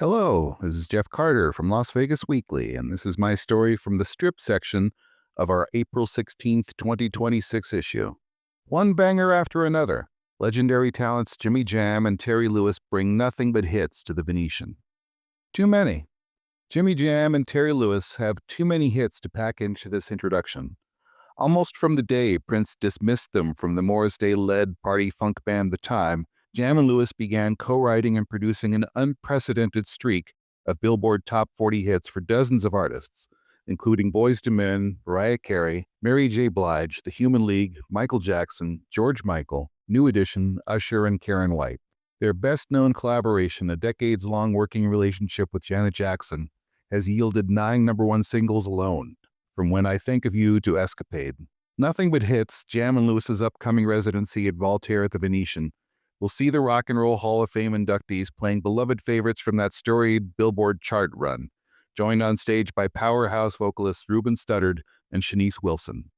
Hello, this is Geoff Carter from Las Vegas Weekly, and this is my story from the strip section of our April 16th, 2026 issue. One banger after another, legendary talents Jimmy Jam and Terry Lewis bring nothing but hits to the Venetian. Too many. Jimmy Jam and Terry Lewis have too many hits to pack into this introduction. Almost from the day Prince dismissed them from the Morris Day-led party funk band The Time, Jam and Lewis began co-writing and producing an unprecedented streak of Billboard Top 40 hits for dozens of artists, including Boyz II Men, Mariah Carey, Mary J. Blige, The Human League, Michael Jackson, George Michael, New Edition, Usher, and Karen White. Their best-known collaboration, a decades-long working relationship with Janet Jackson, has yielded 9 number-one singles alone, from When I Think of You to Escapade. Nothing but hits, Jam and Lewis's upcoming residency at Voltaire at the Venetian will see the Rock and Roll Hall of Fame inductees playing beloved favorites from that storied Billboard chart run, joined on stage by powerhouse vocalists Ruben Studdard and Shanice Wilson.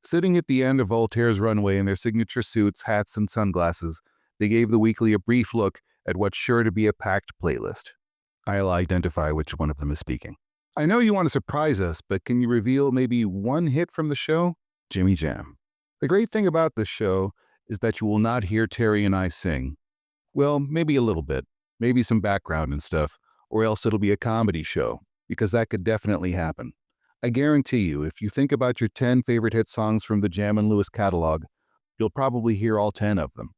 Sitting at the end of Voltaire's runway in their signature suits, hats, and sunglasses, they gave the Weekly a brief look at what's sure to be a packed playlist. I'll identify which one of them is speaking. I know you want to surprise us, but can you reveal maybe one hit from the show? Jimmy Jam. The great thing about this show is that you will not hear Terry and I sing. Well, maybe a little bit, maybe some background and stuff, or else it'll be a comedy show, because that could definitely happen. I guarantee you, if you think about your 10 favorite hit songs from the Jam and Lewis catalog, you'll probably hear all 10 of them.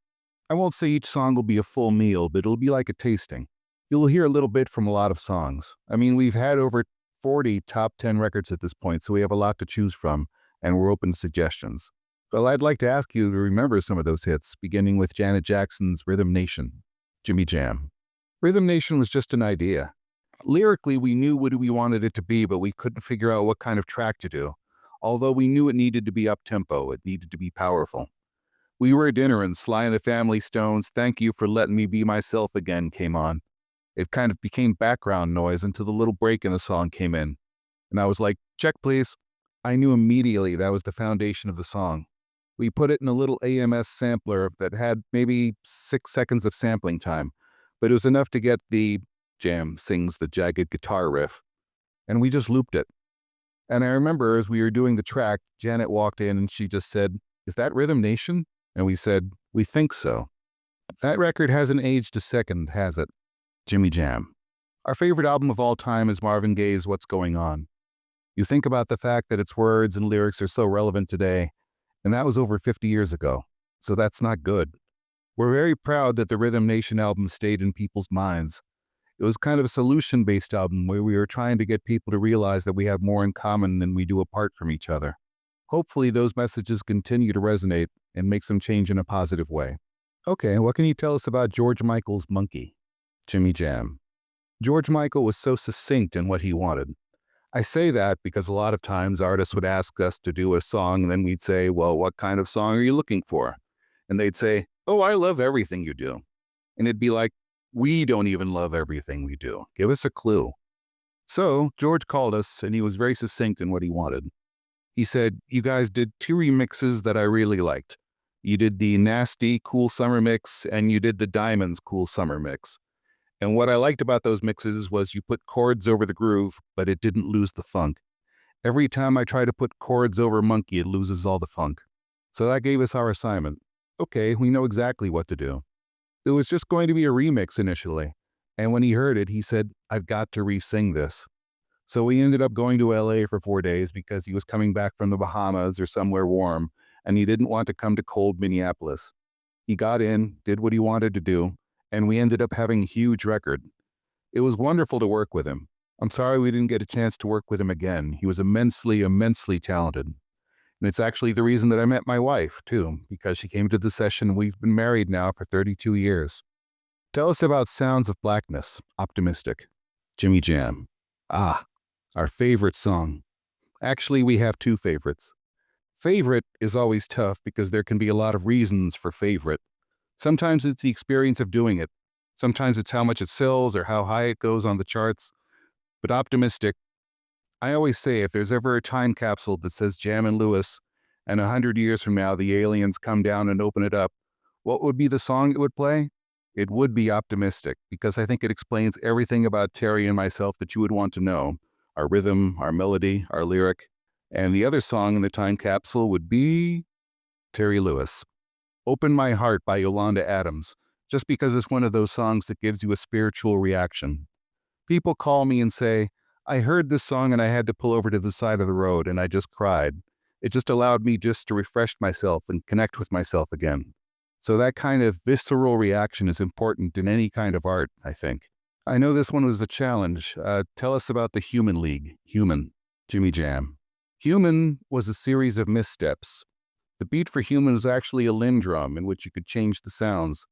I won't say each song will be a full meal, but it'll be like a tasting. You'll hear a little bit from a lot of songs. I mean, we've had over 40 top 10 records at this point, so we have a lot to choose from, and we're open to suggestions. Well, I'd like to ask you to remember some of those hits, beginning with Janet Jackson's Rhythm Nation. Jimmy Jam. Rhythm Nation was just an idea. Lyrically, we knew what we wanted it to be, but we couldn't figure out what kind of track to do. Although we knew it needed to be up-tempo, it needed to be powerful. We were at dinner and Sly and the Family Stone's Thank You for Letting Me Be Myself Again came on. It kind of became background noise until the little break in the song came in. And I was like, check please. I knew immediately that was the foundation of the song. We put it in a little AMS sampler that had maybe 6 seconds of sampling time, but it was enough to get the Jam sings the jagged guitar riff, and we just looped it. And I remember as we were doing the track, Janet walked in and she just said, "Is that Rhythm Nation?" And we said, "We think so." That record hasn't aged a second, has it? Jimmy Jam. Our favorite album of all time is Marvin Gaye's What's Going On. You think about the fact that its words and lyrics are so relevant today, and that was over 50 years ago, so that's not good. We're very proud that the Rhythm Nation album stayed in people's minds. It was kind of a solution-based album where we were trying to get people to realize that we have more in common than we do apart from each other. Hopefully those messages continue to resonate and make some change in a positive way. Okay, what can you tell us about George Michael's Monkey? Jimmy Jam. George Michael was so succinct in what he wanted. I say that because a lot of times artists would ask us to do a song and then we'd say, well, what kind of song are you looking for? And they'd say, oh, I love everything you do. And it'd be like, we don't even love everything we do. Give us a clue. So George called us and he was very succinct in what he wanted. He said, you guys did 2 remixes that I really liked. You did the Nasty Cool Summer Mix and you did the Diamonds Cool Summer Mix. And what I liked about those mixes was you put chords over the groove, but it didn't lose the funk. Every time I try to put chords over Monkey, it loses all the funk. So that gave us our assignment. Okay, we know exactly what to do. It was just going to be a remix initially. And when he heard it, he said, I've got to re-sing this. So we ended up going to LA for 4 days because he was coming back from the Bahamas or somewhere warm, and he didn't want to come to cold Minneapolis. He got in, did what he wanted to do, and we ended up having a huge record. It was wonderful to work with him. I'm sorry we didn't get a chance to work with him again. He was immensely, immensely talented. And it's actually the reason that I met my wife, too, because she came to the session. We've been married now for 32 years. Tell us about Sounds of Blackness, Optimistic. Jimmy Jam. Our favorite song. Actually, we have 2 favorites. Favorite is always tough because there can be a lot of reasons for favorite. Sometimes it's the experience of doing it. Sometimes it's how much it sells or how high it goes on the charts. But Optimistic, I always say if there's ever a time capsule that says Jam and Lewis, and 100 years from now the aliens come down and open it up, what would be the song it would play? It would be optimistic because I think it explains everything about Terry and myself that you would want to know. Our rhythm, our melody, our lyric. And the other song in the time capsule would be Terry Lewis. Open My Heart by Yolanda Adams, just because it's one of those songs that gives you a spiritual reaction. People call me and say, I heard this song and I had to pull over to the side of the road and I just cried. It just allowed me just to refresh myself and connect with myself again. So that kind of visceral reaction is important in any kind of art, I think. I know this one was a challenge. Tell us about the Human League. Human. Jimmy Jam. Human was a series of missteps. The beat for Human is actually a Linn drum in which you could change the sounds.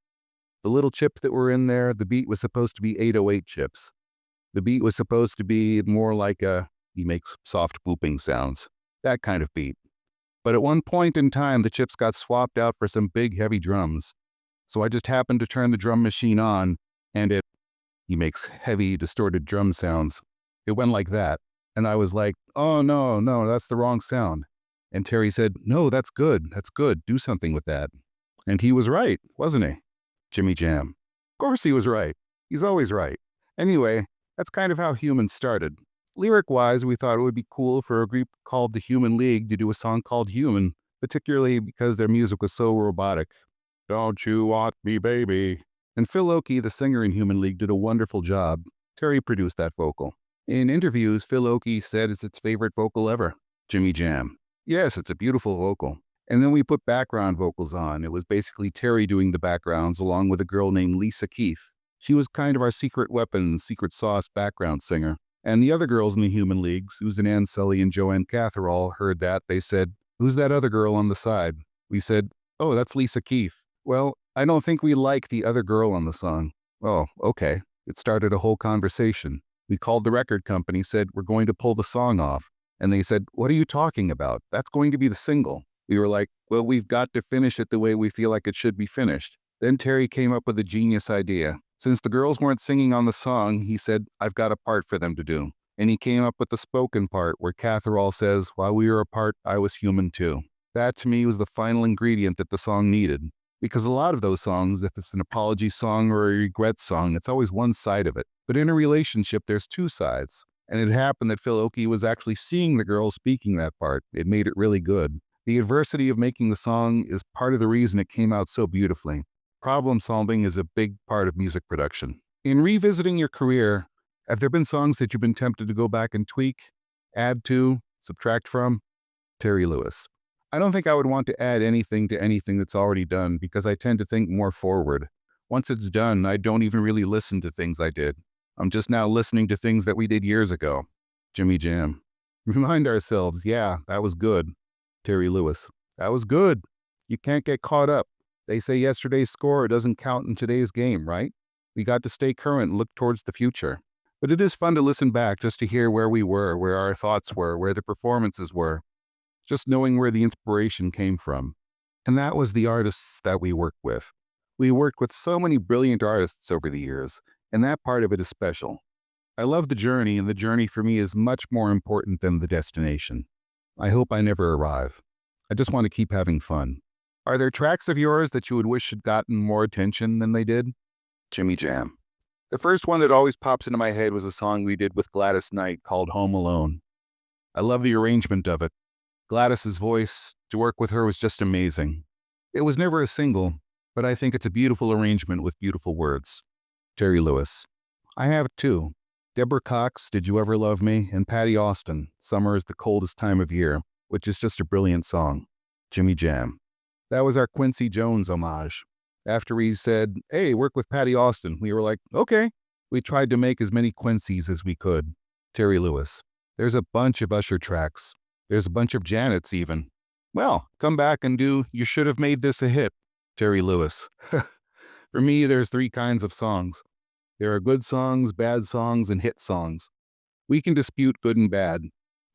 The little chips that were in there, the beat was supposed to be 808 chips. The beat was supposed to be more like he makes soft booping sounds, that kind of beat. But at one point in time, the chips got swapped out for some big heavy drums. So I just happened to turn the drum machine on, and he makes heavy distorted drum sounds. It went like that. And I was like, oh no, that's the wrong sound. And Terry said, no, that's good, do something with that. And he was right, wasn't he? Jimmy Jam. Of course he was right. He's always right. Anyway, that's kind of how Human started. Lyric-wise, we thought it would be cool for a group called the Human League to do a song called Human, particularly because their music was so robotic. Don't you want me, baby? And Phil Oakey, the singer in Human League, did a wonderful job. Terry produced that vocal. In interviews, Phil Oakey said it's its favorite vocal ever. Jimmy Jam. Yes, it's a beautiful vocal. And then we put background vocals on. It was basically Terry doing the backgrounds along with a girl named Lisa Keith. She was kind of our secret weapon, secret sauce background singer. And the other girls in the Human League, Susan Ann Sully and Joanne Catherall, heard that. They said, who's that other girl on the side? We said, oh, that's Lisa Keith. Well, I don't think we like the other girl on the song. Oh, okay. It started a whole conversation. We called the record company, said, we're going to pull the song off. And they said, what are you talking about? That's going to be the single. We were like, well, we've got to finish it the way we feel like it should be finished. Then Terry came up with a genius idea. Since the girls weren't singing on the song, he said, I've got a part for them to do. And he came up with the spoken part where Catherall says, while we were apart, I was human too. That to me was the final ingredient that the song needed. Because a lot of those songs, if it's an apology song or a regret song, it's always one side of it. But in a relationship, there's two sides. And it happened that Phil Oakey was actually seeing the girls speaking that part. It made it really good. The adversity of making the song is part of the reason it came out so beautifully. Problem solving is a big part of music production. In revisiting your career, have there been songs that you've been tempted to go back and tweak, add to, subtract from? Terry Lewis. I don't think I would want to add anything to anything that's already done because I tend to think more forward. Once it's done, I don't even really listen to things I did. I'm just now listening to things that we did years ago. Jimmy Jam. Remind ourselves, yeah, that was good. Terry Lewis. That was good. You can't get caught up. They say yesterday's score doesn't count in today's game, right? We got to stay current and look towards the future. But it is fun to listen back just to hear where we were, where our thoughts were, where the performances were. Just knowing where the inspiration came from. And that was the artists that we worked with. We worked with so many brilliant artists over the years, and that part of it is special. I love the journey, and the journey for me is much more important than the destination. I hope I never arrive. I just want to keep having fun. Are there tracks of yours that you would wish had gotten more attention than they did? Jimmy Jam. The first one that always pops into my head was a song we did with Gladys Knight called Home Alone. I love the arrangement of it. Gladys's voice, to work with her was just amazing. It was never a single, but I think it's a beautiful arrangement with beautiful words. Terry Lewis. I have two. Deborah Cox, Did You Ever Love Me? And Patty Austin, Summer is the Coldest Time of Year, which is just a brilliant song. Jimmy Jam. That was our Quincy Jones homage. After he said, hey, work with Patty Austin, we were like, okay. We tried to make as many Quincy's as we could. Terry Lewis. There's a bunch of Usher tracks. There's a bunch of Janet's even. Well, come back and do You Should Have Made This a Hit. Terry Lewis. For me, there's three kinds of songs. There are good songs, bad songs, and hit songs. We can dispute good and bad.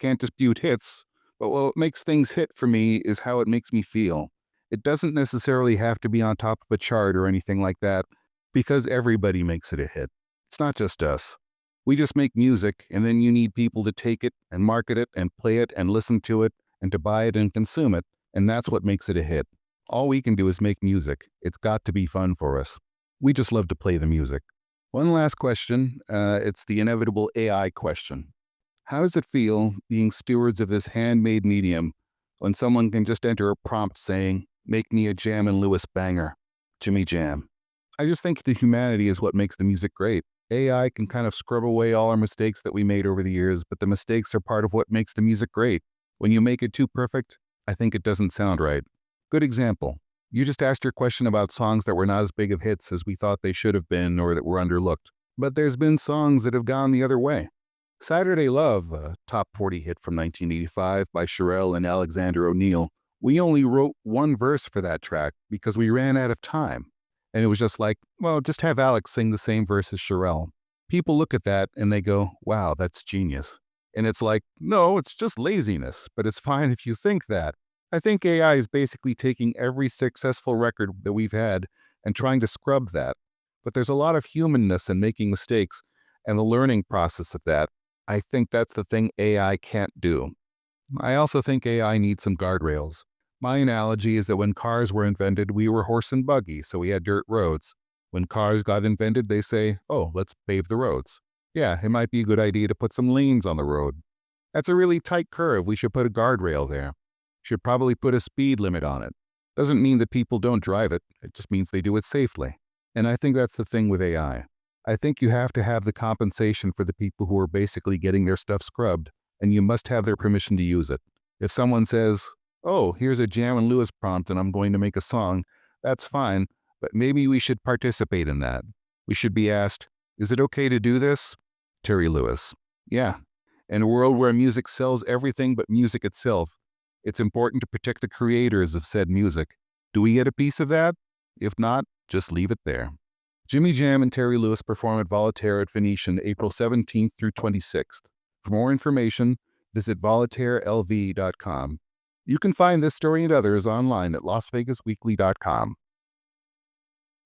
Can't dispute hits, but what makes things hit for me is how it makes me feel. It doesn't necessarily have to be on top of a chart or anything like that, because everybody makes it a hit. It's not just us. We just make music, and then you need people to take it and market it and play it and listen to it and to buy it and consume it, and that's what makes it a hit. All we can do is make music. It's got to be fun for us. We just love to play the music. One last question. It's the inevitable AI question. How does it feel being stewards of this handmade medium when someone can just enter a prompt saying, make me a Jam and Lewis banger, Jimmy Jam? I just think the humanity is what makes the music great. AI can kind of scrub away all our mistakes that we made over the years, but the mistakes are part of what makes the music great. When you make it too perfect, I think it doesn't sound right. Good example. You just asked your question about songs that were not as big of hits as we thought they should have been or that were underlooked. But there's been songs that have gone the other way. Saturday Love, a top 40 hit from 1985 by Sherelle and Alexander O'Neal. We only wrote one verse for that track because we ran out of time. And it was just like, well, just have Alex sing the same verse as Sherelle. People look at that and they go, wow, that's genius. And it's like, no, it's just laziness, but it's fine if you think that. I think AI is basically taking every successful record that we've had and trying to scrub that. But there's a lot of humanness in making mistakes and the learning process of that. I think that's the thing AI can't do. I also think AI needs some guardrails. My analogy is that when cars were invented, we were horse and buggy, so we had dirt roads. When cars got invented, they say, oh, let's pave the roads. Yeah, it might be a good idea to put some lanes on the road. That's a really tight curve. We should put a guardrail there. Should probably put a speed limit on it. Doesn't mean that people don't drive it. It just means they do it safely. And I think that's the thing with AI. I think you have to have the compensation for the people who are basically getting their stuff scrubbed, and you must have their permission to use it. If someone says, oh, here's a Jam and Lewis prompt and I'm going to make a song, that's fine, but maybe we should participate in that. We should be asked, is it okay to do this? Terry Lewis. Yeah. In a world where music sells everything but music itself, it's important to protect the creators of said music. Do we get a piece of that? If not, just leave it there. Jimmy Jam and Terry Lewis perform at Voltaire at Venetian April 17th through 26th. For more information, visit voltairelv.com. You can find this story and others online at lasvegasweekly.com.